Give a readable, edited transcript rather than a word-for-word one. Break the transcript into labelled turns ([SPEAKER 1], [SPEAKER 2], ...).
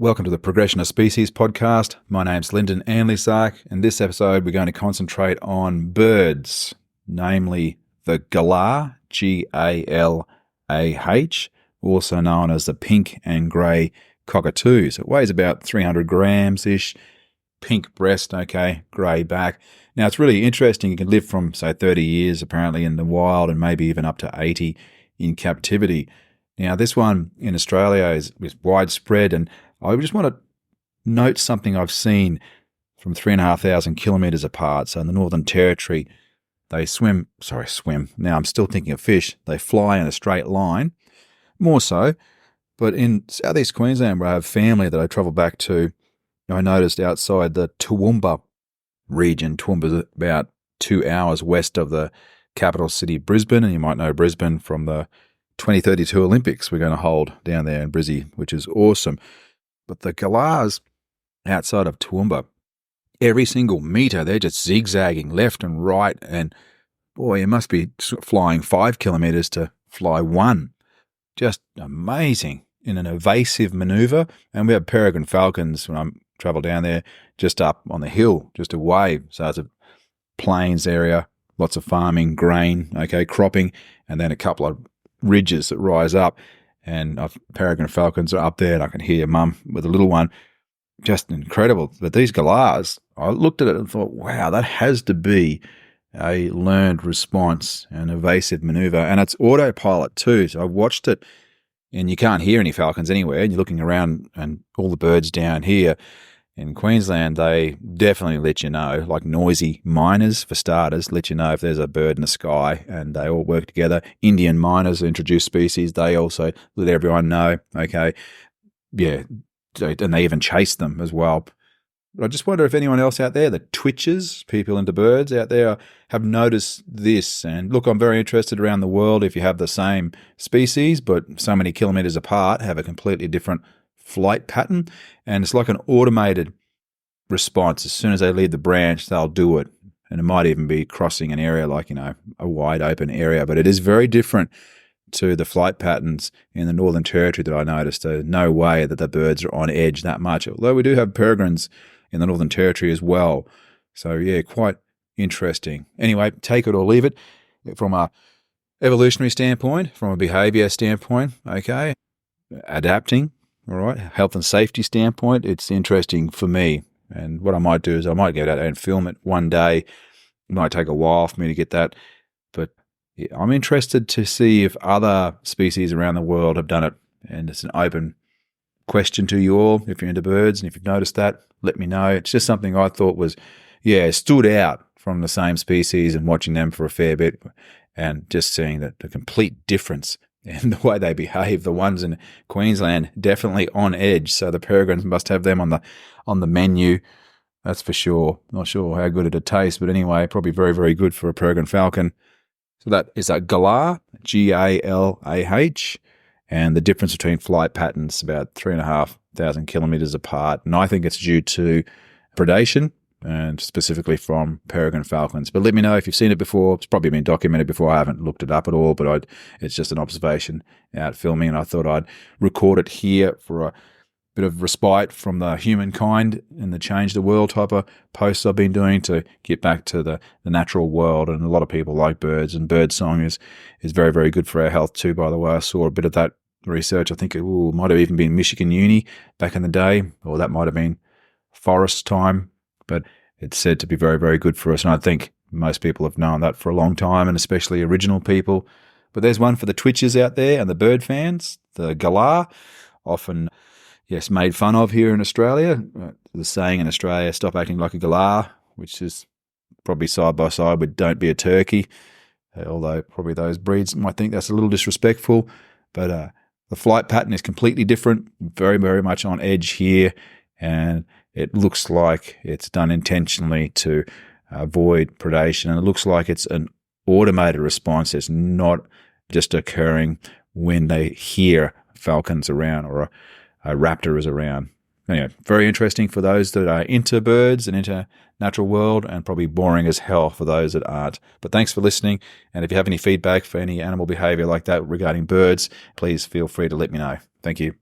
[SPEAKER 1] Welcome to the Progression of Species podcast. My name's Lyndon Anlezark. In this episode, we're going to concentrate on birds, namely the Galah, Galah, also known as the pink and grey cockatoos. It weighs about 300 grams-ish, pink breast, grey back. Now, it's really interesting. You can live from, say, 30 years apparently in the wild and maybe even up to 80 in captivity. Now, this one in Australia is widespread, and I just want to note something I've seen from 3,500 kilometres apart. So in the Northern Territory, they swim. Now I'm still thinking of fish. They fly in a straight line, more so. But in southeast Queensland, where I have family that I travel back to, I noticed outside the Toowoomba region, Toowoomba's about 2 hours west of the capital city, Brisbane, and you might know Brisbane from the 2032 Olympics we're going to hold down there in Brizzy, which is awesome. But the galahs outside of Toowoomba, every single metre, they're just zigzagging left and right. And boy, you must be flying 5 kilometres to fly 1. Just amazing in an evasive manoeuvre. And we have Peregrine Falcons when I travel down there, just up on the hill, just away. So it's a plains area, lots of farming, grain, cropping, and then a couple of ridges that rise up. And Peregrine Falcons are up there, and I can hear your mum with a little one. Just incredible. But these galahs, I looked at it and thought, wow, that has to be a learned response, an evasive maneuver. And it's autopilot too. So I watched it, and you can't hear any falcons anywhere. And you're looking around, and all the birds down here in Queensland, they definitely let you know, like noisy miners for starters, let you know if there's a bird in the sky, and they all work together. Indian miners, introduced species, they also let everyone know, and they even chase them as well. But I just wonder if anyone else out there, the twitchers, people into birds out there, have noticed this. And look, I'm very interested around the world if you have the same species, but so many kilometres apart, have a completely different flight pattern, and it's like an automated response. As soon as they leave the branch, they'll do it, and it might even be crossing an area like a wide open area, but it is very different to the flight patterns in the Northern Territory that I noticed. There's no way that the birds are on edge that much, although we do have peregrines in the Northern Territory as well. So yeah, quite interesting. Anyway, take it or leave it. From a evolutionary standpoint, from a behavior standpoint, adapting, all right, health and safety standpoint, it's interesting for me. And what I might do is I might get out and film it one day. It might take a while for me to get that. But yeah, I'm interested to see if other species around the world have done it. And it's an open question to you all. If you're into birds and if you've noticed that, let me know. It's just something I thought was, stood out from the same species, and watching them for a fair bit and just seeing that the complete difference and the way they behave. The ones in Queensland definitely on edge, so the peregrines must have them on the menu. That's for sure. Not sure how good it'd taste, but anyway, probably very, very good for a peregrine falcon. So that is a Galah, Galah, and the difference between flight patterns about 3,500 kilometres apart. And I think it's due to predation, and specifically from peregrine falcons. But let me know if you've seen it before. It's probably been documented before. I haven't looked it up at all, but it's just an observation out filming, and I thought I'd record it here for a bit of respite from the humankind and the change the world type of posts I've been doing to get back to the natural world. And a lot of people like birds, and bird song is very, very good for our health too, by the way. I saw a bit of that research. I think it might have even been Michigan Uni back in the day, or that might have been forest time. But it's said to be very, very good for us. And I think most people have known that for a long time, and especially original people. But there's one for the twitchers out there and the bird fans, the Galah, often, made fun of here in Australia. The saying in Australia, stop acting like a Galah, which is probably side by side with don't be a turkey, although probably those breeds might think that's a little disrespectful. But the flight pattern is completely different, very, very much on edge here, and it looks like it's done intentionally to avoid predation, and it looks like it's an automated response. It's not just occurring when they hear falcons around or a raptor is around. Anyway, very interesting for those that are into birds and into natural world, and probably boring as hell for those that aren't. But thanks for listening, and if you have any feedback for any animal behavior like that regarding birds, please feel free to let me know. Thank you.